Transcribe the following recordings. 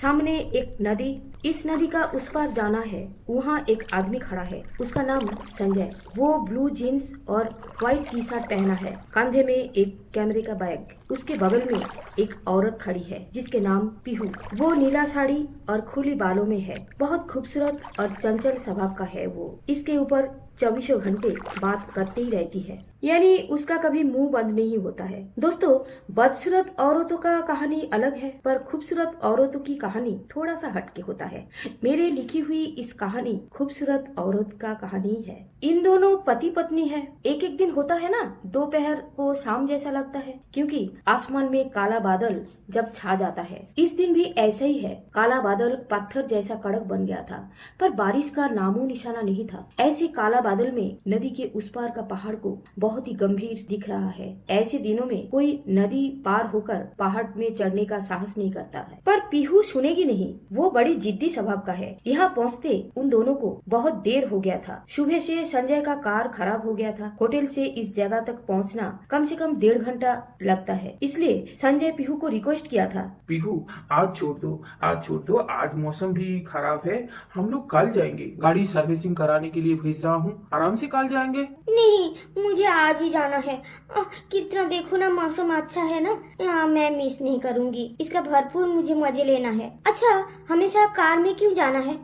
सामने एक नदी, इस नदी का उस पार जाना है। वहाँ एक आदमी खड़ा है, उसका नाम संजय। वो ब्लू जीन्स और व्हाइट टी शर्ट पहना है, कंधे में एक कैमरे का बैग। उसके बगल में एक औरत खड़ी है जिसके नाम पीहू। वो नीला साड़ी और खुली बालों में है, बहुत खूबसूरत और चंचल स्वभाव का है वो। इसके ऊपर 24 घंटे बात करते ही रहती है, यानी उसका कभी मुंह बंद नहीं होता है। दोस्तों, बदसूरत औरतों का कहानी अलग है, पर खूबसूरत औरतों की कहानी थोड़ा सा हटके होता है। मेरे लिखी हुई इस कहानी खूबसूरत औरत का कहानी है। इन दोनों पति पत्नी है। एक एक दिन होता है ना, दोपहर को शाम जैसा लगता है, क्योंकि आसमान में काला बादल जब छा जाता है। इस दिन भी ऐसा ही है। काला बादल पत्थर जैसा कड़क बन गया था, पर बारिश का नामो निशाना नहीं था। ऐसे काला बादल में नदी के उस पार का पहाड़ को बहुत ही गंभीर दिख रहा है। ऐसे दिनों में कोई नदी पार होकर पहाड़ में चढ़ने का साहस नहीं करता है, पर पीहू सुनेगी नहीं। वो बड़ी जिद्दी स्वभाव का है। यहाँ पहुँचते उन दोनों को बहुत देर हो गया था। सुबह से संजय का कार खराब हो गया था। होटल से इस जगह तक पहुँचना कम से कम 1.5 घंटा लगता है। इसलिए संजय पीहू को रिक्वेस्ट किया था, पीहू आज छोड़ दो, आज छोड़ दो, आज मौसम भी खराब है, हम लोग कल जाएंगे। गाड़ी सर्विसिंग कराने के लिए भेज रहा हूँ, आराम से कल जाएंगे। नहीं, मुझे आज ही जाना है। कितना देखो ना, मौसम अच्छा है ना, मैं मिस नहीं करूंगी। इसका भरपूर मुझे मजे लेना है। अच्छा, हमेशा कार में क्यों जाना है?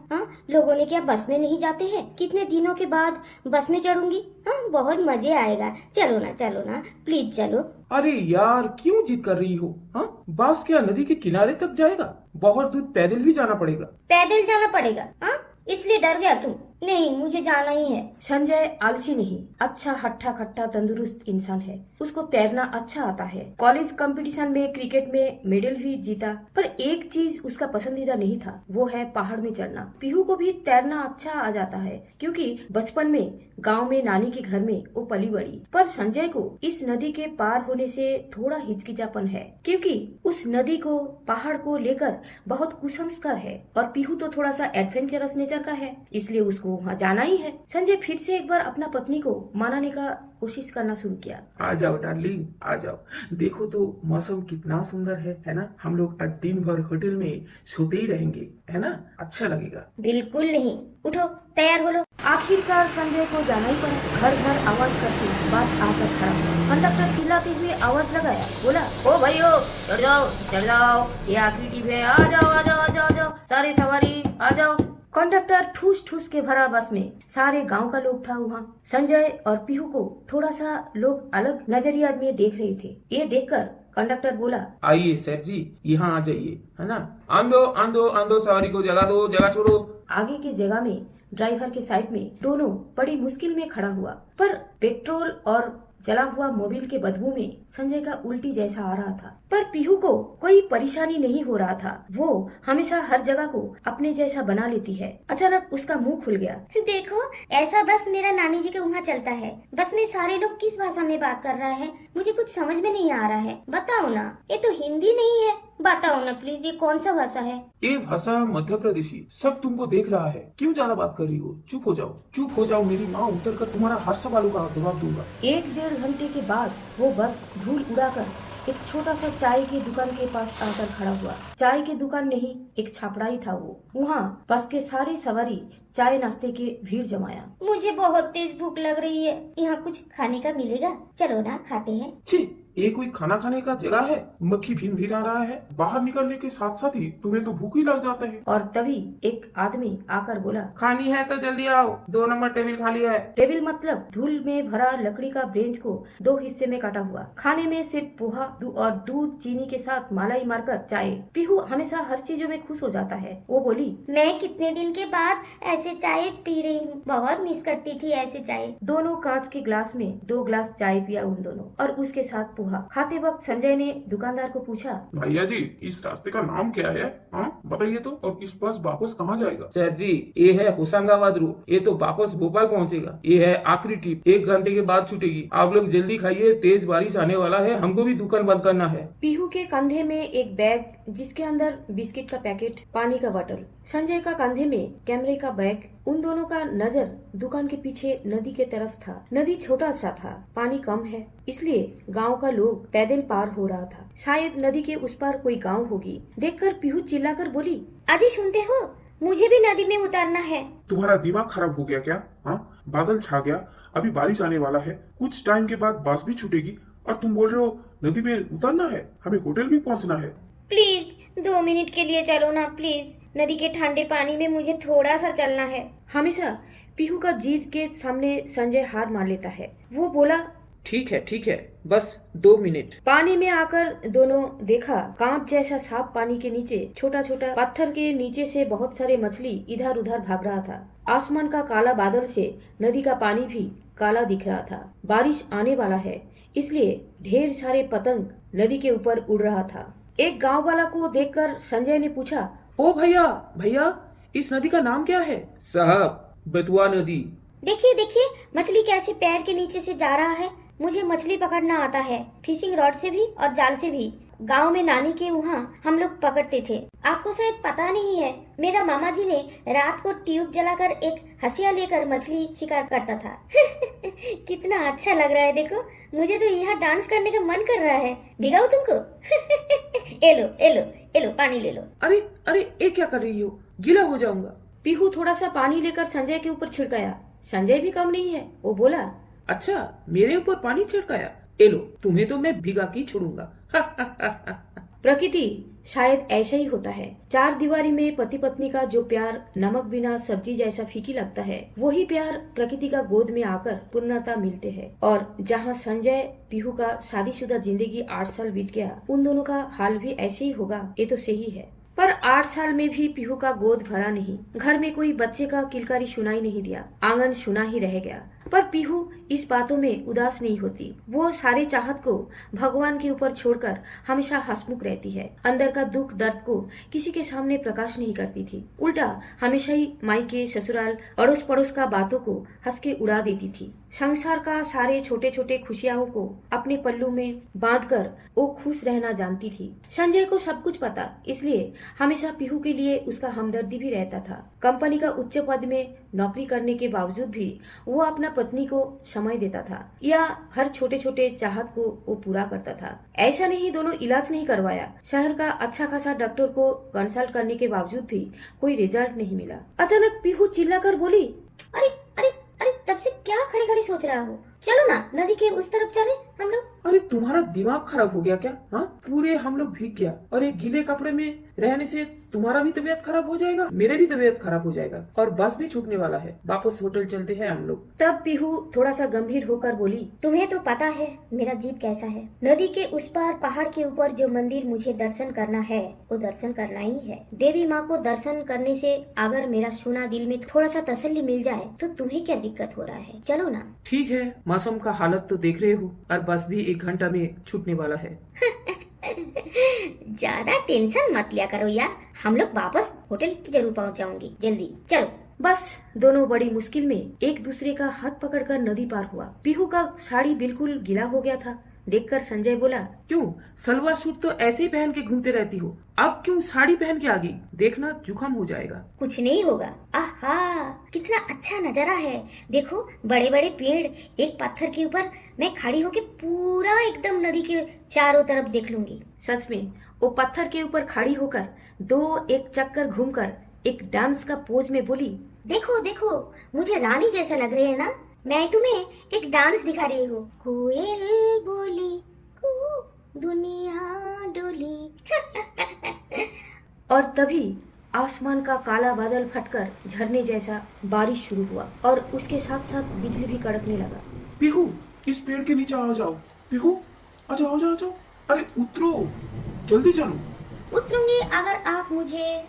लोगों ने क्या बस में नहीं जाते हैं? कितने दिनों के बाद बस में चढ़ूंगी। बहुत मजे आएगा। चलो ना, प्लीज चलो। अरे यार, क्यों जिद कर रही हो? हाँ, बस क्या नदी के किनारे तक जाएगा? बहुत दूर पैदल भी जाना पड़ेगा। पैदल जाना पड़ेगा? इसलिए डर गया तुम? नहीं, मुझे जाना ही है। संजय आलसी नहीं, अच्छा हट्टा खट्टा तंदुरुस्त इंसान है। उसको तैरना अच्छा आता है। कॉलेज कंपटीशन में क्रिकेट में मेडल भी जीता, पर एक चीज उसका पसंदीदा नहीं था, वो है पहाड़ में चढ़ना। पीहू को भी तैरना अच्छा आ जाता है, क्योंकि बचपन में गांव में नानी के घर में वो पली बड़ी। पर संजय को इस नदी के पार होने से थोड़ा हिचकिचापन है, क्योंकि उस नदी को, पहाड़ को लेकर बहुत कुसंस्कार है, और पीहू तो थोड़ा सा एडवेंचरस नेचर का है, इसलिए उसको वहाँ जाना ही है। संजय फिर से एक बार अपना पत्नी को मनाने का कोशिश करना शुरू किया। आ जाओ डार्लिंग, आ जाओ। देखो तो मौसम कितना सुंदर है ना? हम लोग आज दिन भर होटल में सोते ही रहेंगे, है ना? अच्छा लगेगा। बिल्कुल नहीं, उठो, तैयार हो लो। आखिरकार संजय को जाना ही पड़ा। घर घर आवाज करके बस आकर खड़ा हुआ। कंडक्टर चिल्लाते हुए आवाज लगाया, बोला, ओ भाइयों, चढ़ जाओ, ये आखिरी ट्रिप है, आ जाओ, सारे सवारी आ जाओ। कंडक्टर ठूस ठूस के भरा बस में। सारे गांव का लोग था वहाँ। संजय और पीहू को थोड़ा सा लोग अलग नजरिया में देख रहे थे। ये देखकर कंडक्टर बोला, आइए सेठ जी, यहाँ आ जाइए, है ना? आंदो सवारी को जगह दो, जगह छोड़ो। आगे की जगह में ड्राइवर के साइड में दोनों बड़ी मुश्किल में खड़ा हुआ, पर पेट्रोल और जला हुआ मोबिल के बदबू में संजय का उल्टी जैसा आ रहा था। पर पीहू को कोई परेशानी नहीं हो रहा था। वो हमेशा हर जगह को अपने जैसा बना लेती है। अचानक उसका मुंह खुल गया। देखो, ऐसा बस मेरा नानी जी के वहाँ चलता है। बस में सारे लोग किस भाषा में बात कर रहा है, मुझे कुछ समझ में नहीं आ रहा है। बताओ ना, ये तो हिंदी नहीं है। बताओ ना प्लीज, ये कौन सा भाषा है? ये भाषा मध्य प्रदेशी। सब तुमको देख रहा है, क्यों ज्यादा बात कर रही हो? चुप हो जाओ, मेरी माँ उतर कर तुम्हारा हर सवालों का जवाब दूंगा। 1-1.5 घंटे के बाद वो बस धूल उड़ाकर एक छोटा सा चाय की दुकान के पास आकर खड़ा हुआ। चाय की दुकान नहीं, एक छापड़ाई था वो। वहाँ बस के सारे सवारी चाय नाश्ते के भीड़ जमाया। मुझे बहुत तेज भूख लग रही है, यहाँ कुछ खाने का मिलेगा? चलो ना, खाते हैं। छी, ये कोई खाना खाने का जगह है? मक्खी भिन आ रहा है। बाहर निकलने के साथ साथ ही तुम्हें तो भूख ही लग जाता है। और तभी एक आदमी आकर बोला, खानी है तो जल्दी आओ, 2 नंबर टेबल खाली है। टेबल मतलब धूल में भरा लकड़ी का बेंच को 2 हिस्से में काटा हुआ। खाने में सिर्फ पोहा और दूध चीनी के साथ मलाई मारकर चाय। पीहू हमेशा हर चीजों में खुश हो जाता है। वो बोली, मैं कितने दिन के बाद ऐसे चाय पी रही हूँ, बहुत मिस करती थी ऐसे चाय। दोनों कांच के ग्लास में 2 ग्लास चाय पिया उन दोनों, और उसके साथ पोहा। खाते वक्त संजय ने दुकानदार को पूछा, भैया जी, इस रास्ते का नाम क्या है? बताइए तो। और इस बस वापस कहाँ जाएगा? सेठ जी, ये है होशंगाबाद रूट। ये तो वापस भोपाल पहुँचेगा। ये है आखिरी ट्रिप, 1 घंटे के बाद छूटेगी। आप लोग जल्दी खाइए, तेज बारिश आने वाला है, हमको भी दुकान बंद करना है। पीहू के कंधे में एक बैग जिसके अंदर बिस्किट का पैकेट, पानी का बोतल। संजय का कंधे में कैमरे का बैग, उन दोनों का नजर दुकान के पीछे नदी के तरफ था। नदी छोटा सा था, पानी कम है, इसलिए गांव का लोग पैदल पार हो रहा था। शायद नदी के उस पार कोई गांव होगी। देखकर पीहू चिल्लाकर बोली, अजी सुनते हो, मुझे भी नदी में उतरना है। तुम्हारा दिमाग खराब हो गया क्या? हाँ, बादल छा गया, अभी बारिश आने वाला है, कुछ टाइम के बाद बस भी छूटेगी और तुम बोल रहे हो नदी में उतरना है? हमें होटल भी पहुंचना है। प्लीज 2 मिनट के लिए चलो ना प्लीज। नदी के ठंडे पानी में मुझे थोड़ा सा चलना है। हमेशा पीहू का जीत के सामने संजय हार मान लेता है। वो बोला, ठीक है, बस 2 मिनट। पानी में आकर दोनों देखा कांच जैसा सांप पानी के नीचे, छोटा छोटा पत्थर के नीचे से बहुत सारे मछली इधर उधर भाग रहा था। आसमान का काला बादल से नदी का पानी भी काला दिख रहा था। बारिश आने वाला है, इसलिए ढेर सारे पतंग नदी के ऊपर उड़ रहा था। एक गांव वाला को देखकर संजय ने पूछा, ओ भैया, इस नदी का नाम क्या है? साहब, बेतवा नदी। देखिए देखिए, मछली कैसे पैर के नीचे से जा रहा है। मुझे मछली पकड़ना आता है, फिशिंग रॉड से भी और जाल से भी। गांव में नानी के वहाँ हम लोग पकड़ते थे। आपको शायद पता नहीं है, मेरा मामा जी ने रात को ट्यूब जलाकर एक हंसिया लेकर मछली शिकार करता था। कितना अच्छा लग रहा है, देखो मुझे तो यहाँ डांस करने का मन कर रहा है। भिगाओ तुमको? ए लो पानी ले लो। अरे ये क्या कर रही हो? गीला हो जाऊंगा। पीहू थोड़ा सा पानी लेकर संजय के ऊपर छिड़काया। संजय भी कम नहीं है, वो बोला, अच्छा, मेरे ऊपर पानी छिड़काया? ए लो, तुम्हें तो मैं भिगा के छोड़ूंगा। प्रकृति शायद ऐसा ही होता है। 4 दीवारी में पति पत्नी का जो प्यार नमक बिना सब्जी जैसा फीकी लगता है, वही प्यार प्रकृति का गोद में आकर पूर्णता मिलते हैं। और जहाँ संजय पीहू का शादीशुदा जिंदगी 8 साल बीत गया, उन दोनों का हाल भी ऐसे ही होगा, ये तो सही है। पर 8 साल में भी पीहू का गोद भरा नहीं। घर में कोई बच्चे का किलकारी सुनाई नहीं दिया। आंगन सुना ही रह गया। पर पीहू इस बातों में उदास नहीं होती। वो सारे चाहत को भगवान के ऊपर छोड़कर हमेशा हंसमुख रहती है। अंदर का दुख दर्द को किसी के सामने प्रकाश नहीं करती थी। उल्टा हमेशा ही मायके, ससुराल, अड़ोस पड़ोस का बातों को हंस के उड़ा देती थी। संसार का सारे छोटे छोटे खुशियों को अपने पल्लू में बांधकर वो खुश रहना जानती थी। संजय को सब कुछ पता, इसलिए हमेशा पीहू के लिए उसका हमदर्दी भी रहता था। कंपनी का उच्च पद में नौकरी करने के बावजूद भी वो अपना पत्नी को समय देता था, या हर छोटे छोटे चाहत को वो पूरा करता था। ऐसा नहीं दोनों इलाज नहीं करवाया। शहर का अच्छा खासा डॉक्टर को कंसल्ट करने के बावजूद भी कोई रिजल्ट नहीं मिला। अचानक पीहू चिल्लाकर बोली, अरे अरे अरे, तब से क्या खड़ी खड़ी सोच रहा हो? चलो ना नदी के उस तरफ चले हम लोग। अरे तुम्हारा दिमाग खराब हो गया क्या? हाँ, पूरे हम लोग भीग गया और एक गीले कपड़े में रहने से तुम्हारा भी तबीयत खराब हो जाएगा, मेरे भी तबीयत खराब हो जाएगा, और बस भी छूटने वाला है। वापस होटल चलते हैं हम लोग। तब पीहू थोड़ा सा गंभीर होकर बोली, तुम्हें तो पता है मेरा जीत कैसा है। नदी के उस पार पहाड़ के ऊपर जो मंदिर मुझे दर्शन करना है, वो दर्शन करना ही है। देवी माँ को दर्शन करने से अगर मेरा सुना दिल में थोड़ा सा तसल्ली मिल जाए तो तुम्हें क्या दिक्कत हो रहा है? चलो ना। ठीक है, मौसम का हालत तो देख रहे हो, और बस भी 1 घंटा में छूटने वाला है। ज्यादा टेंशन मत लिया करो यार, हम लोग वापस होटल जरूर पहुंच जाऊंगी जल्दी। चलो। बस दोनों बड़ी मुश्किल में एक दूसरे का हाथ पकड़कर नदी पार हुआ। पीहू का साड़ी बिल्कुल गीला हो गया था। देखकर संजय बोला, क्यों, सलवार सूट तो ऐसे ही पहन के घूमते रहती हो, अब क्यों साड़ी पहन के आ गई? देखना जुकाम हो जाएगा। कुछ नहीं होगा। आहा, कितना अच्छा नजारा है। देखो बड़े बड़े पेड़, एक पत्थर के ऊपर मैं खड़ी होके पूरा एकदम नदी के चारों तरफ देख लूंगी। सच में वो पत्थर के ऊपर खड़ी होकर 2 चक्कर घूमकर एक डांस का पोज में बोली, देखो देखो, मुझे रानी जैसा लग रही है ना? मैं तुम्हें एक डांस दिखा रही हूँ। कोयल बोली, दुनिया डोली। और तभी आसमान का काला बादल फटकर झरने जैसा बारिश शुरू हुआ और उसके साथ साथ बिजली भी कड़कने लगा। पीहू, इस पेड़ के नीचे आ जाओ। पीहू, आ जाओ, आ जाओ, आ जाओ। अरे उतरो, जल्दी चलो। उतरूंगी अगर आप मुझे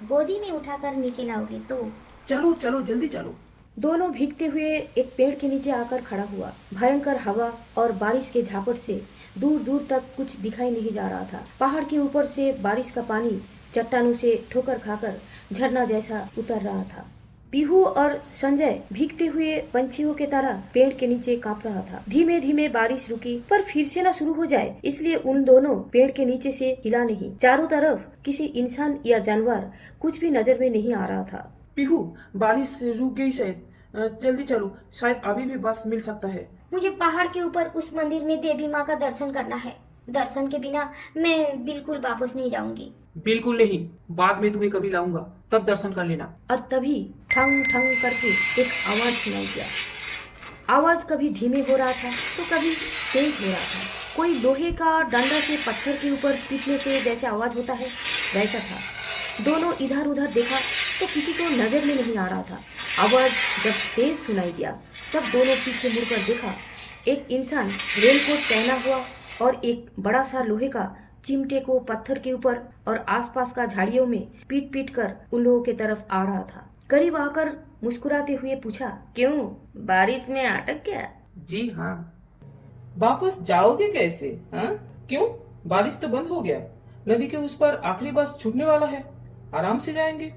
गोदी में उठाकर नीचे लाओगे तो। चलो चलो, जल्दी चलो। दोनों भीगते हुए एक पेड़ के नीचे आकर खड़ा हुआ। भयंकर हवा और बारिश के झापट से दूर दूर तक कुछ दिखाई नहीं जा रहा था। पहाड़ के ऊपर से बारिश का पानी चट्टानों से ठोकर खाकर झरना जैसा उतर रहा था। पीहू और संजय भीगते हुए पंछियों के तरह पेड़ के नीचे कांप रहा था। धीमे धीमे बारिश रुकी, पर फिर से न शुरू हो जाए, इसलिए उन दोनों पेड़ के नीचे से हिला नहीं। चारों तरफ किसी इंसान या जानवर कुछ भी नजर में नहीं आ रहा था। पीहू, बारिश रुक गई शायद। जल्दी चलो, शायद अभी भी बस मिल सकता है। मुझे पहाड़ के ऊपर उस मंदिर में देवी माँ का दर्शन करना है। दर्शन के बिना मैं बिल्कुल वापस नहीं जाऊंगी। बिल्कुल नहीं, बाद में तुम्हें कभी लाऊंगा, तब दर्शन कर लेना। और तभी ठंग ठंग करके एक आवाज सुनाई दिया। आवाज कभी धीमे हो रहा था तो कभी तेज हो रहा था। कोई लोहे का डंडा से पत्थर के ऊपर पीटने से जैसे आवाज होता है वैसा था। दोनों इधर उधर देखा तो किसी को नजर में नहीं आ रहा था। आवाज जब तेज सुनाई दिया तब दोनों पीछे मुड़कर देखा। एक इंसान रेनकोट पहना हुआ और एक बड़ा सा लोहे का चिमटे को पत्थर के ऊपर और आसपास का झाड़ियों में पीट पीट कर उन लोगों की तरफ आ रहा था। करीब आकर मुस्कुराते हुए पूछा, क्यों, बारिश में अटक गया? जी हाँ। वापस जाओगे कैसे? हाँ, क्यों? बारिश तो बंद हो गया। नदी के उस पर आखिरी बस छूटने वाला है, आराम से जाएंगे।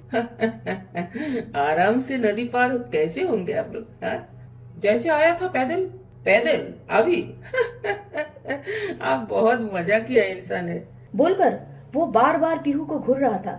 आराम से नदी पार कैसे होंगे आप लोग? हाँ? जैसे आया था पैदल। पैदल अभी? आप बहुत मजा किया इंसान है। बोलकर वो बार बार पीहू को घूर रहा था,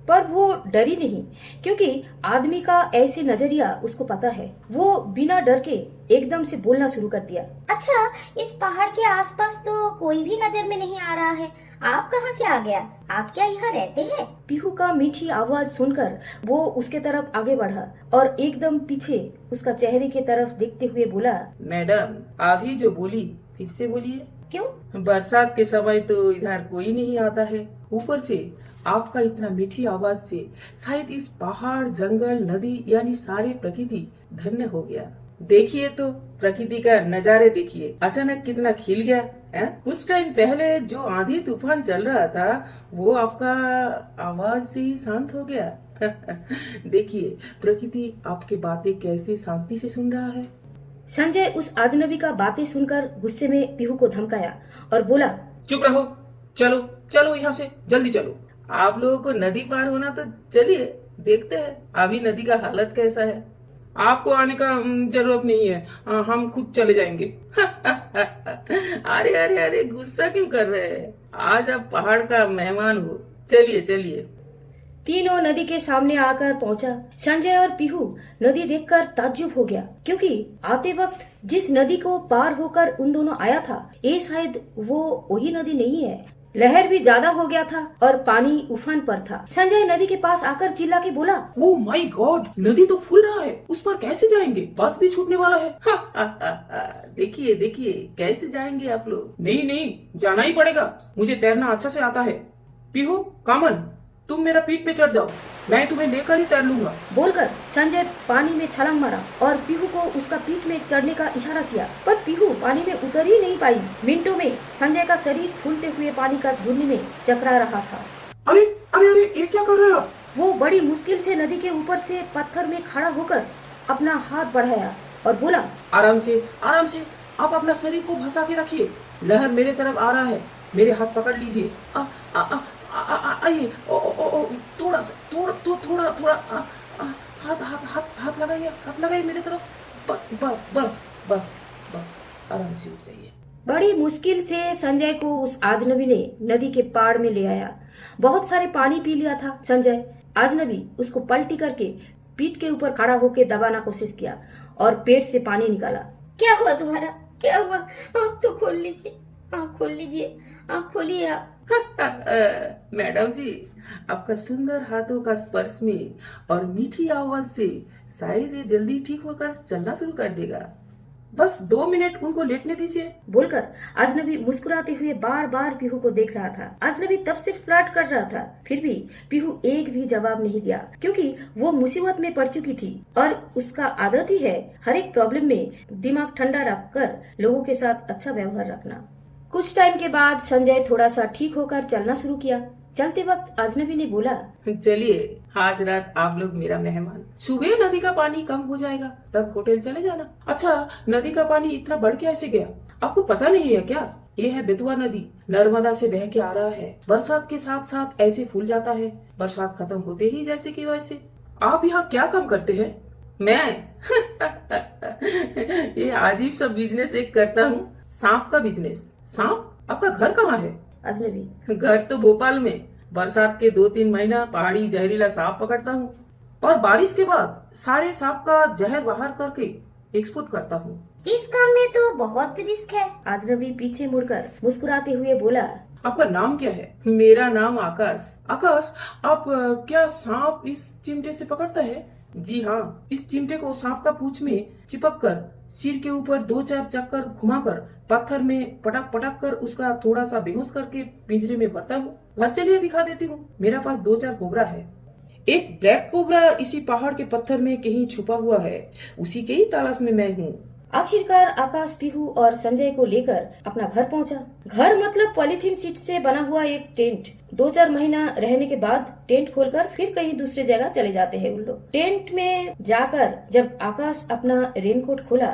पर वो डरी नहीं, क्योंकि आदमी का ऐसे नजरिया उसको पता है। वो बिना डर के एकदम से बोलना शुरू कर दिया। अच्छा, इस पहाड़ के आसपास तो कोई भी नजर में नहीं आ रहा है। आप कहाँ से आ गया? आप क्या यहाँ रहते हैं? पीहू का मीठी आवाज सुनकर वो उसके तरफ आगे बढ़ा और एकदम पीछे उसका चेहरे की तरफ देखते हुए बोला, मैडम, अभी जो बोली फिर से बोलिए। क्यों? बरसात के समय तो इधर कोई नहीं आता है, ऊपर से आपका इतना मीठी आवाज से शायद इस पहाड़, जंगल, नदी यानी सारी प्रकृति धन्य हो गया। देखिए तो प्रकृति का नजारे देखिए, अचानक कितना खिल गया है। कुछ टाइम पहले जो आंधी तूफान चल रहा था वो आपका आवाज से ही शांत हो गया। देखिए प्रकृति आपके बातें कैसे शांति से सुन रहा है। संजय उस अजनबी का बातें सुनकर गुस्से में पीहू को धमकाया और बोला, चुप रहो, चलो चलो यहाँ से जल्दी चलो। आप लोगों को नदी पार होना तो चलिए, देखते हैं अभी नदी का हालत कैसा है। आपको आने का जरूरत नहीं है, हम खुद चले जाएंगे। अरे अरे अरे, गुस्सा क्यों कर रहे हैं? आज आप पहाड़ का मेहमान हो, चलिए चलिए। तीनों नदी के सामने आकर पहुंचा। संजय और पीहू नदी देखकर ताज्जुब हो गया, क्योंकि आते वक्त जिस नदी को पार होकर उन दोनों आया था, ये शायद वो वही नदी नहीं है। लहर भी ज्यादा हो गया था और पानी उफान पर था। संजय नदी के पास आकर चिल्ला के बोला, ओह माय गॉड, नदी तो फूल रहा है, उस पर कैसे जाएंगे? बस भी छूटने वाला है। देखिए देखिए कैसे जाएंगे आप लोग। नहीं नहीं, जाना ही पड़ेगा, मुझे तैरना अच्छा से आता है। पीहू, कामन, तुम मेरा पीठ पे चढ़ जाओ, मैं तुम्हें लेकर ही तैर लूंगा। बोलकर संजय पानी में छलांग मारा और पीहू को उसका पीठ में चढ़ने का इशारा किया, पर पीहू पानी में उतर ही नहीं पाई। मिनटों में संजय का शरीर फूलते हुए पानी का धुरने में चकरा रहा था। अरे अरे अरे, ये क्या कर रहे हो आप? वो बड़ी मुश्किल से नदी के ऊपर से पत्थर में खड़ा होकर अपना हाथ बढ़ाया और बोला, आराम से आप अपना शरीर को फंसा के रखिए। लहर मेरे तरफ आ रहा है, मेरे हाथ पकड़ लीजिए। आइए, थोड़ा हाथ लगाइए मेरे तरफ। बस आराम से उठ जाइए। बड़ी मुश्किल से संजय को उस अजनबी ने नदी के पाड़ में ले आया। बहुत सारे पानी पी लिया था संजय। अजनबी उसको पलटी करके पीठ के ऊपर खड़ा होकर दबाना कोशिश किया और पेट से पानी निकाला। क्या हुआ तुम्हारा? क्या हुआ? आँख तो खोल लीजिए, आँख खोल लीजिए, आँख खोलिए आप। मैडम जी, आपका सुंदर हाथों का स्पर्श में और मीठी आवाज से शायद ये जल्दी ठीक होकर चलना शुरू कर देगा। बस 2 मिनट उनको लेटने दीजिए। बोलकर अजनबी मुस्कुराते हुए बार बार पीहू को देख रहा था। अजनबी तब से फ्लर्ट कर रहा था, फिर भी पीहू एक भी जवाब नहीं दिया, क्योंकि वो मुसीबत में पड़ चुकी थी और उसका आदत ही है हर एक प्रॉब्लम में दिमाग ठंडा रखकर लोगों के साथ अच्छा व्यवहार रखना। कुछ टाइम के बाद संजय थोड़ा सा ठीक होकर चलना शुरू किया। चलते वक्त अजनबी ने बोला, चलिए, आज रात आप लोग मेरा मेहमान। सुबह नदी का पानी कम हो जाएगा, तब होटल चले जाना। अच्छा, नदी का पानी इतना बढ़ कैसे गया? आपको पता नहीं है क्या? ये है बेतवा नदी, नर्मदा से बह के आ रहा है। बरसात के साथ साथ ऐसे फूल जाता है, बरसात खत्म होते ही जैसे कि वैसे। आप यहाँ क्या काम करते हैं? मैं ये अजीब सा बिजनेस एक करता हूँ, सांप का बिजनेस। सांप? आपका घर कहाँ है? अजनबी, घर तो भोपाल में। बरसात के 2-3 महीना पहाड़ी जहरीला सांप पकड़ता हूँ। और बारिश के बाद सारे सांप का जहर बाहर करके एक्सपोर्ट करता हूँ। इस काम में तो बहुत रिस्क है। अजनबी पीछे मुड़कर मुस्कुराते हुए बोला, आपका नाम क्या है? मेरा नाम आकाश। आकाश, आप क्या सांप इस चिमटे से पकड़ता है? जी हाँ, इस चिमटे को सांप का पूंछ में चिपक कर सिर के ऊपर 2-4 चक्कर घुमाकर पत्थर में पटक पटक कर उसका थोड़ा सा बेहोश करके पिंजरे में भरता हूँ। घर चलिए दिखा देती हूँ। मेरा पास 2-4 कोबरा है। एक ब्लैक कोबरा इसी पहाड़ के पत्थर में कहीं छुपा हुआ है, उसी के ही तलाश में मैं हूँ। आखिरकार आकाश पीहू और संजय को लेकर अपना घर पहुंचा। घर मतलब पॉलीथीन शीट से बना हुआ एक टेंट। 2-4 महीना रहने के बाद टेंट खोलकर फिर कहीं दूसरे जगह चले जाते हैं उन लोग। टेंट में जाकर जब आकाश अपना रेनकोट खोला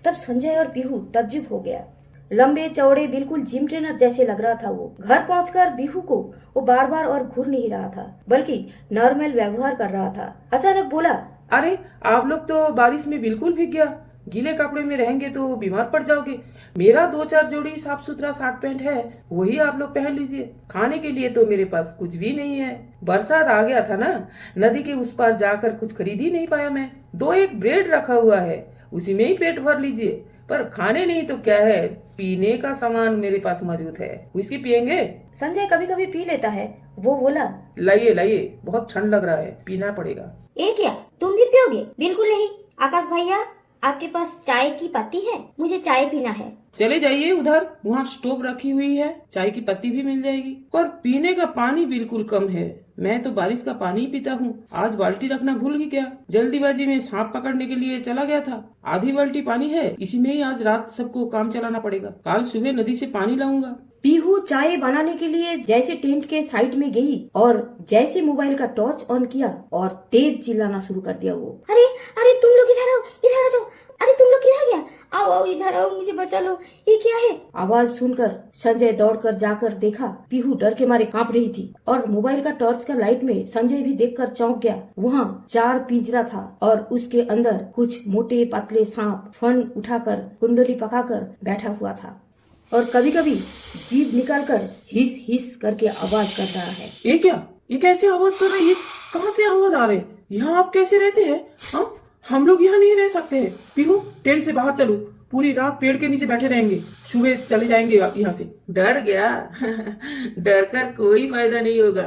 तब संजय और पीहू तज्जुब हो गया। लंबे चौड़े बिल्कुल जिम ट्रेनर जैसे लग रहा था वो। घर पहुंचकर पीहू को वो बार बार और घूर नहीं रहा था, बल्कि नॉर्मल व्यवहार कर रहा था। अचानक बोला, अरे आप लोग तो बारिश में बिल्कुल भीग गया। गीले कपड़े में रहेंगे तो बीमार पड़ जाओगे। मेरा 2-4 जोड़ी साफ सुथरा शर्ट पैंट है, वही आप लोग पहन लीजिए। खाने के लिए तो मेरे पास कुछ भी नहीं है। बरसात आ गया था ना, नदी के उस पार जाकर कुछ खरीद ही नहीं पाया मैं। 2-1 ब्रेड रखा हुआ है, उसी में ही पेट भर लीजिए। पर खाने नहीं तो क्या है, पीने का सामान मेरे पास मौजूद है। विस्की पियेंगे? संजय कभी कभी पी लेता है। वो बोला, लाइए लाइए, बहुत ठंड लग रहा है, पीना पड़ेगा। ये क्या, तुम भी पियोगे? बिल्कुल नहीं। आकाश भैया, आपके पास चाय की पत्ती है? मुझे चाय पीना है। चले जाइए उधर, वहाँ स्टोव रखी हुई है, चाय की पत्ती भी मिल जाएगी। पर पीने का पानी बिल्कुल कम है। मैं तो बारिश का पानी ही पीता हूँ। आज बाल्टी रखना भूल ही गया। जल्दीबाजी में सांप पकड़ने के लिए चला गया था। आधी बाल्टी पानी है, इसी में ही आज रात सबको काम चलाना पड़ेगा। कल सुबह नदी से पानी लाऊंगा। पीहू चाय बनाने के लिए जैसे टेंट के साइड में गई और जैसे मोबाइल का टॉर्च ऑन किया और तेज चिल्लाना शुरू कर दिया वो। अरे अरे, तुम लोग इधर आओ, इधर आ जाओ। अरे तुम लोग किधर गया? आओ आओ, इधर आओ, मुझे बचा लो। ये क्या है? आवाज सुनकर संजय दौड़कर जाकर देखा। पीहू डर के मारे कांप रही थी और मोबाइल का टॉर्च का लाइट में संजय भी देखकर चौंक गया। वहाँ 4 पिंजरा था और उसके अंदर कुछ मोटे पतले सांप फन उठाकर कुंडली पकाकर बैठा हुआ था और कभी कभी जीभ निकालकर हिस हिस करके आवाज कर रहा है। ये क्या? ये कैसे आवाज कर रही है? कहाँ से आवाज आ रहे? यहाँ आप कैसे रहते हैं? हाँ, हम लोग यहाँ नहीं रह सकते हैं। पीहू, टेंट से बाहर चलो। पूरी रात पेड़ के नीचे बैठे रहेंगे, सुबह चले जाएंगे यहाँ से। डर गया? डर कर कोई फायदा नहीं होगा।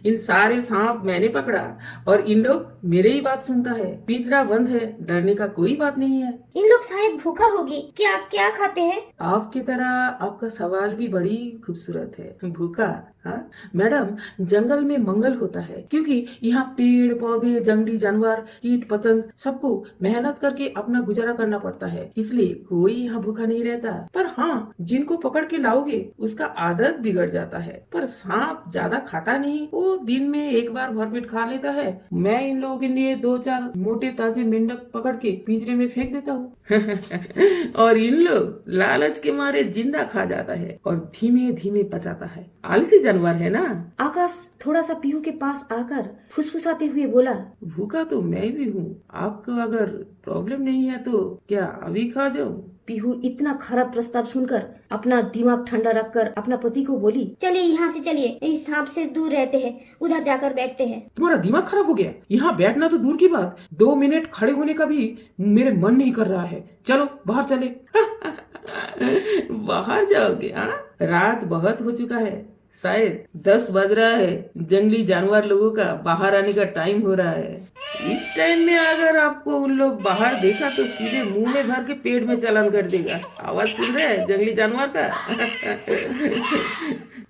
इन सारे सांप मैंने पकड़ा और इन लोग मेरे ही बात सुनता है। पिंजरा बंद है, डरने का कोई बात नहीं है। इन लोग शायद भूखा होगी। क्या क्या खाते हैं? आपकी तरह आपका सवाल भी बड़ी खूबसूरत है। भूखा? हाँ मैडम, जंगल में मंगल होता है, क्योंकि यहाँ पेड़ पौधे, जंगली जानवर, कीट पतंग सबको मेहनत करके अपना गुजारा करना पड़ता है, इसलिए कोई यहाँ भूखा नहीं रहता। पर हाँ, जिनको पकड़ के लाओगे उसका आदत बिगड़ जाता है। पर सांप ज्यादा खाता नहीं, वो दिन में एक बार भरपेट खा लेता है। मैं इन लोगों के लिए 2-4 मोटे ताजे मेंढक पकड़ के पिंजरे में फेंक देता हूँ। और इन लोग लालच के मारे जिंदा खा जाता है और धीमे धीमे पचाता है। आलसी जानवर है ना। आकाश थोड़ा सा पीहू के पास आकर फुसफुसाते हुए बोला, भूखा तो मैं भी हूँ। आपको अगर प्रॉब्लम नहीं है तो क्या अभी खा जाऊँ? पीहू इतना खराब प्रस्ताव सुनकर अपना दिमाग ठंडा रखकर अपना पति को बोली, चलिए यहाँ से चलिए, इस सांप से दूर रहते हैं, उधर जाकर बैठते हैं। तुम्हारा दिमाग खराब हो गया? यहाँ बैठना तो दूर की बात, 2 मिनट खड़े होने का भी मेरे मन नहीं कर रहा है। चलो बाहर चले। बाहर जाओगे? हाँ, रात बहुत हो चुका है, शायद 10 बज रहा है। जंगली जानवर लोगों का बाहर आने का टाइम हो रहा है। इस टाइम में अगर आपको उन लोग बाहर देखा तो सीधे मुंह में भर के पेट में चालान कर देगा। आवाज सुन रहे हैं जंगली जानवर का?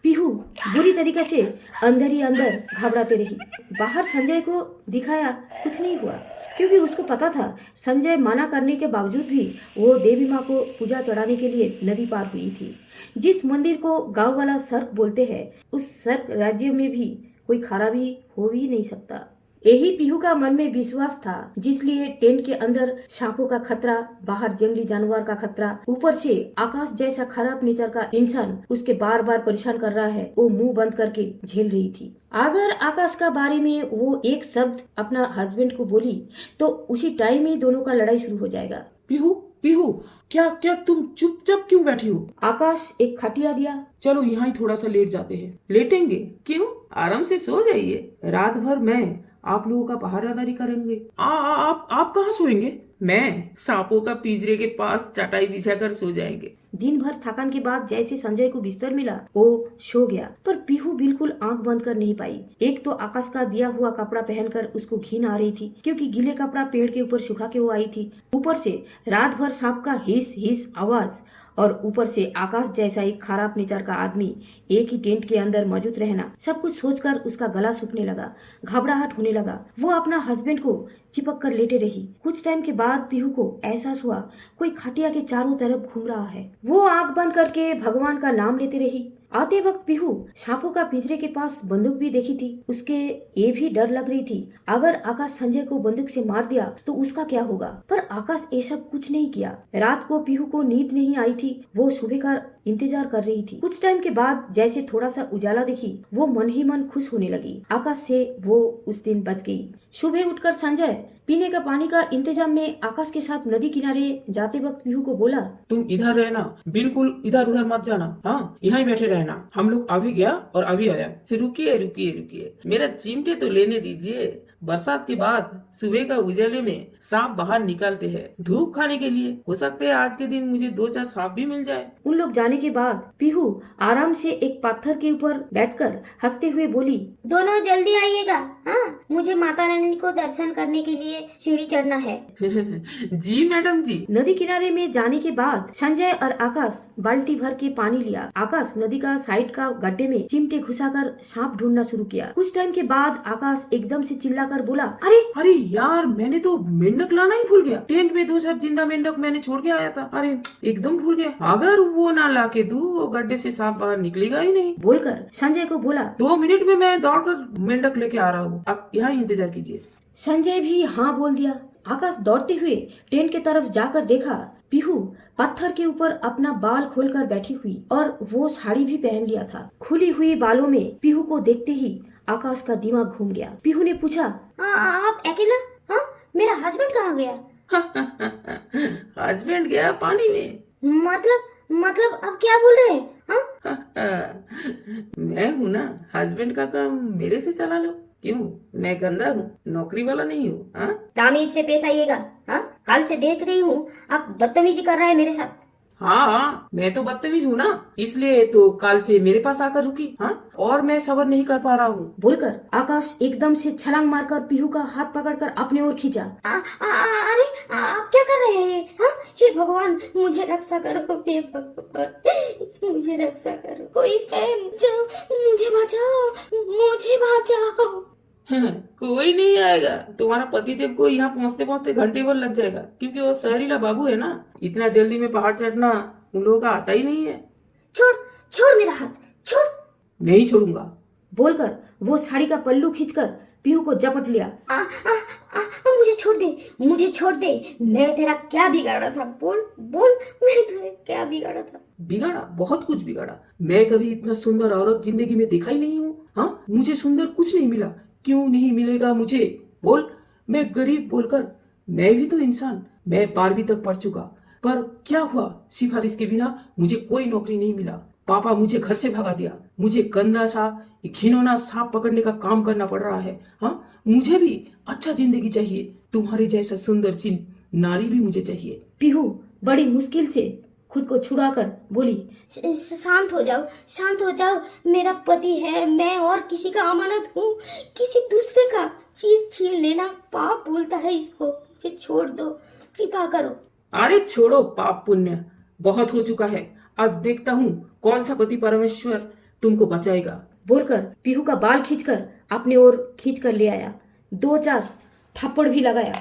पीहू बुरी तरीके से अंदर ही अंदर घबराते रही। बाहर संजय को दिखाया कुछ नहीं हुआ, क्योंकि उसको पता था संजय मना करने के बावजूद भी वो देवी माँ को पूजा चढ़ाने के लिए नदी पार हुई थी। जिस मंदिर को गांव वाला सर्क बोलते हैं, उस सर्क राज्य में भी कोई खराबी हो ही नहीं सकता। यही पीहू का मन में विश्वास था, जिसलिए टेंट के अंदर सांपों का खतरा, बाहर जंगली जानवर का खतरा, ऊपर से आकाश जैसा खराब नेचर का इंसान उसके बार बार परेशान कर रहा है, वो मुंह बंद करके झेल रही थी। अगर आकाश का बारे में वो एक शब्द अपना हस्बैंड को बोली तो उसी टाइम ही दोनों का लड़ाई शुरू हो जाएगा। पीहू, पीहू, क्या तुम चुपचाप क्यों बैठी हो? आकाश एक खटिया दिया। चलो यहाँ ही थोड़ा सा लेट जाते हैं। लेटेंगे? क्यों? आराम से सो जाइए। रात भर मैं आप लोगों का पहरादारी करेंगे। आप कहाँ सोएंगे? मैं सांपों का पिंजरे के पास चटाई बिछाकर सो जाएंगे। दिन भर थकान के बाद जैसे संजय को बिस्तर मिला वो सो गया, पर पीहू बिल्कुल आंख बंद कर नहीं पाई। एक तो आकाश का दिया हुआ कपड़ा पहनकर उसको घिन आ रही थी, क्योंकि गीले कपड़ा पेड़ के ऊपर सुखा के वो आई थी। ऊपर से रात भर सांप का हिस हिस आवाज, और ऊपर से आकाश जैसा एक खराब नेचर का आदमी एक ही टेंट के अंदर मौजूद रहना। सब कुछ सोचकर उसका गला सूखने लगा, घबराहट होने लगा। वो अपना हस्बैंड को चिपक कर लेटे रही। कुछ टाइम के बाद पीहू को एहसास हुआ कोई खटिया के चारों तरफ घूम रहा है। वो आंख बंद करके भगवान का नाम लेते रही। आते वक्त पीहू सांपों का पिंजरे के पास बंदूक भी देखी थी। उसके ये भी डर लग रही थी, अगर आकाश संजय को बंदूक से मार दिया तो उसका क्या होगा। पर आकाश ये सब कुछ नहीं किया। रात को पीहू को नींद नहीं आई थी, वो सुबह का इंतजार कर रही थी। कुछ टाइम के बाद जैसे थोड़ा सा उजाला देखी, वो मन ही मन खुश होने लगी। आकाश से वो उस दिन बच गई। सुबह उठकर संजय पीने का पानी का इंतजाम में आकाश के साथ नदी किनारे जाते वक्त पीहू को बोला, तुम इधर रहना, बिल्कुल इधर उधर मत जाना। हाँ, यहाँ ही बैठे रहना। हम लोग अभी गया और अभी आया। रुकिए रुकिए रुकिए, मेरा चिमटे तो लेने दीजिए। बरसात के बाद सुबह का उजाले में सांप बाहर निकलते हैं धूप खाने के लिए। हो सकता है आज के दिन मुझे 2-4 सांप भी मिल जाए। उन लोग जाने के बाद पीहू आराम से एक पत्थर के ऊपर बैठकर हंसते हुए बोली, दोनों जल्दी आइएगा। हाँ, मुझे माता रानी को दर्शन करने के लिए सीढ़ी चढ़ना है। जी मैडम जी। नदी किनारे में जाने के बाद संजय और आकाश बाल्टी भर के पानी लिया। आकाश नदी का साइड का गड्ढे में चिमटे घुसाकर सांप ढूंढना शुरू किया। कुछ टाइम के बाद आकाश एकदम से चिल्लाकर बोला, अरे यार, मैंने तो मेंढक लाना ही भूल गया। टेंट में 2-4 जिंदा मेंढक मैंने छोड़ के आया था। अरे एकदम भूल गया। अगर वो ना ला के दूं, वो गड्ढे से सांप बाहर निकलेगा ही नहीं। बोलकर संजय को बोला, 2 मिनट में मैं दौड़कर मेंढक लेके आ रहा हूँ, आप यहाँ इंतजार कीजिए। संजय भी हाँ बोल दिया। आकाश दौड़ते हुए टेंट के तरफ जाकर देखा, पीहू पत्थर के ऊपर अपना बाल खोलकर बैठी हुई और वो साड़ी भी पहन लिया था। खुली हुई बालों में पीहू को देखते ही आकाश का दिमाग घूम गया। पीहू ने पूछा, आप अकेला? हाँ, मेरा हस्बैंड कहाँ गया? हस्बैंड गया पानी में। मतलब आप क्या बोल रहे हैं? हाँ? मैं हूँ ना, हस्बैंड का काम मेरे से चला लो। क्यों, मैं गंदा हूँ? नौकरी वाला नहीं हूँ? हाँ, तमीज से पेश आइएगा। हाँ, कल से देख रही हूँ आप बदतमीजी कर रहे हैं मेरे साथ। हाँ, मैं तो बदतमीज हूँ ना, इसलिए तो काल से मेरे पास आकर रुकी। हाँ, और मैं सबर नहीं कर पा रहा हूँ। बोलकर आकाश एकदम से छलांग मारकर पीहू का हाथ पकड़कर अपने ओर खींचा। अरे आप क्या कर रहे हैं? हाँ? हे भगवान, मुझे रक्षा करो। हे भगवान, मुझे रक्षा करो। कोई है, मुझे बचाओ, मुझे बचाओ। कोई नहीं आएगा। तुम्हारा पतिदेव को यहाँ पहुँचते पहुँचते घंटे भर लग जाएगा, क्योंकि वो शहरीला बाबू है ना। इतना जल्दी में पहाड़ चढ़ना उन लोगों का आता ही नहीं है। छोड़ मेरा हाथ, छोड़। नहीं छोड़ूंगा। बोलकर वो साड़ी का पल्लू खींचकर पीहू को झपट लिया। मुझे छोड़ दे। मैं तेरा क्या बिगाड़ा था? बोल, मैं तेरा क्या बिगाड़ा था? बिगाड़ा? बहुत कुछ बिगाड़ा। मैं कभी इतना सुंदर औरत जिंदगी में देखा ही नहीं हूँ। हाँ, मुझे सुंदर कुछ नहीं मिला। क्यों नहीं मिलेगा मुझे? बोल। मैं गरीब बोलकर, मैं भी तो इंसान। मैं 12वीं तक पढ़ चुका, पर क्या हुआ, सिफारिश के बिना मुझे कोई नौकरी नहीं मिला। पापा मुझे घर से भगा दिया। मुझे गंदा सा घिनौना सांप पकड़ने का काम करना पड़ रहा है। हाँ, मुझे भी अच्छा जिंदगी चाहिए। तुम्हारे जैसा सुंदर सी नारी भी मुझे चाहिए। पीहू बड़ी मुश्किल से खुद को छुड़ाकर बोली, शांत हो जाओ। मेरा पति है, मैं और किसी का अमानत हूँ। किसी दूसरे का चीज छीन लेना पाप बोलता है इसको। मुझे छोड़ दो, कृपा करो। अरे छोड़ो, पाप पुण्य बहुत हो चुका है। आज देखता हूँ कौन सा पति परमेश्वर तुमको बचाएगा। बोलकर पीहू का बाल खींचकर अपने ओर खींचकर ले आया। 2-4 थप्पड़ भी लगाया।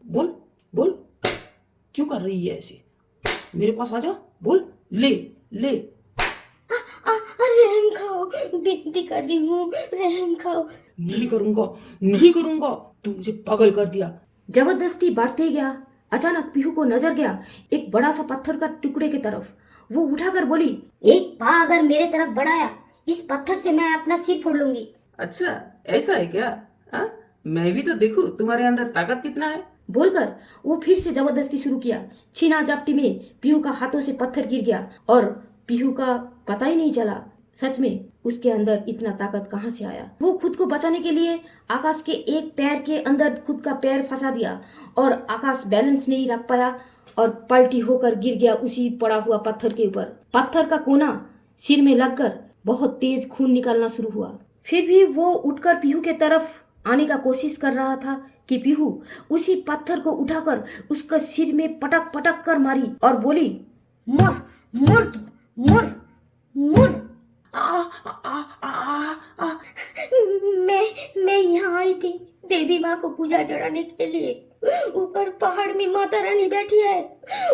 बोल, क्यों कर रही है ऐसे? मेरे पास आजा, बोल, ले। रहम खाओ, विनती कर रही हूँ, रहम खाओ। नहीं करूंगा। तू मुझे पागल कर दिया। जबरदस्ती बढ़ते गया। अचानक पीहू को नजर गया एक बड़ा सा पत्थर का टुकड़े की तरफ। वो उठाकर बोली, एक पाँव अगर मेरे तरफ बढ़ाया, इस पत्थर से मैं अपना सिर फोड़ लूंगी। अच्छा, ऐसा है क्या? हाँ, मैं भी तो देखूं तुम्हारे अंदर ताकत कितना है। बोलकर वो फिर से जबरदस्ती शुरू किया। छीना झपटी में पीहू का हाथों से पत्थर गिर गया और पीहू का पता ही नहीं चला। सच में उसके अंदर इतना ताकत कहाँ से आया। वो खुद को बचाने के लिए आकाश के एक पैर के अंदर खुद का पैर फंसा दिया और आकाश बैलेंस नहीं रख पाया और पलटी होकर गिर गया उसी पड़ा हुआ पत्थर के ऊपर। पत्थर का कोना सिर में लगकर बहुत तेज खून निकलना शुरू हुआ। फिर भी वो उठकर पीहू के तरफ आने का कोशिश कर रहा था कि पीहू उसी पत्थर को उठाकर उसका सिर में पटक पटक कर मारी और बोली, मुर मुर तू, मुर मुर। मैं यहाँ आई थी देवी माँ को पूजा चढ़ाने के लिए। ऊपर पहाड़ में माता रानी बैठी है,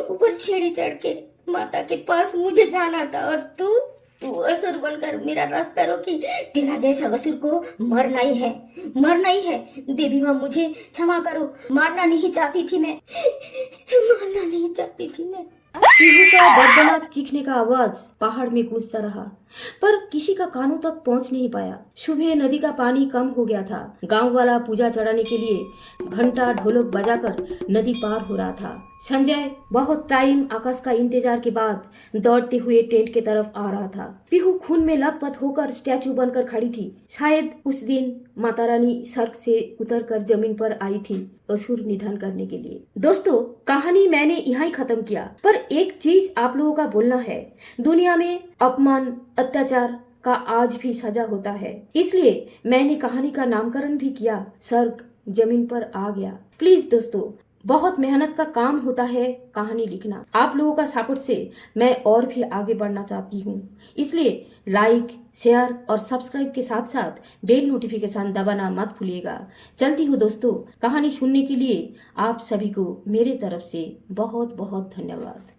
ऊपर सीढ़ी चढ़ के माता के पास मुझे जाना था और तू असुर बनकर मेरा रास्ता रोकी। तेरा जैसा असुर को मरना ही है, मरना ही है। देवी माँ मुझे क्षमा करो, मारना नहीं चाहती थी मैं, मारना नहीं चाहती थी मैं। पीहू का दर्दनाक चीखने का आवाज पहाड़ में गूंजता रहा पर किसी का कानों तक पहुंच नहीं पाया। सुबह नदी का पानी कम हो गया था। गांव वाला पूजा चढ़ाने के लिए घंटा ढोलक बजाकर नदी पार हो रहा था। संजय बहुत टाइम आकाश का इंतजार के बाद दौड़ते हुए टेंट के तरफ आ रहा था। पीहू खून में लथपथ होकर स्टैचू बनकर खड़ी थी। शायद उस दिन माता रानी स्वर्ग से उतरकर जमीन पर आई थी असुर निधन करने के लिए। दोस्तों, कहानी मैंने यहाँ ही खत्म किया, पर एक चीज आप लोगों का बोलना है, दुनिया में अपमान अत्याचार का आज भी सजा होता है। इसलिए मैंने कहानी का नामकरण भी किया, स्वर्ग जमीन पर आ गया। प्लीज दोस्तों, बहुत मेहनत का काम होता है कहानी लिखना। आप लोगों का सपोर्ट से मैं और भी आगे बढ़ना चाहती हूँ, इसलिए लाइक, शेयर और सब्सक्राइब के साथ साथ बेल नोटिफिकेशन दबाना मत भूलिएगा। चलती हूँ दोस्तों, कहानी सुनने के लिए आप सभी को मेरे तरफ से बहुत बहुत धन्यवाद।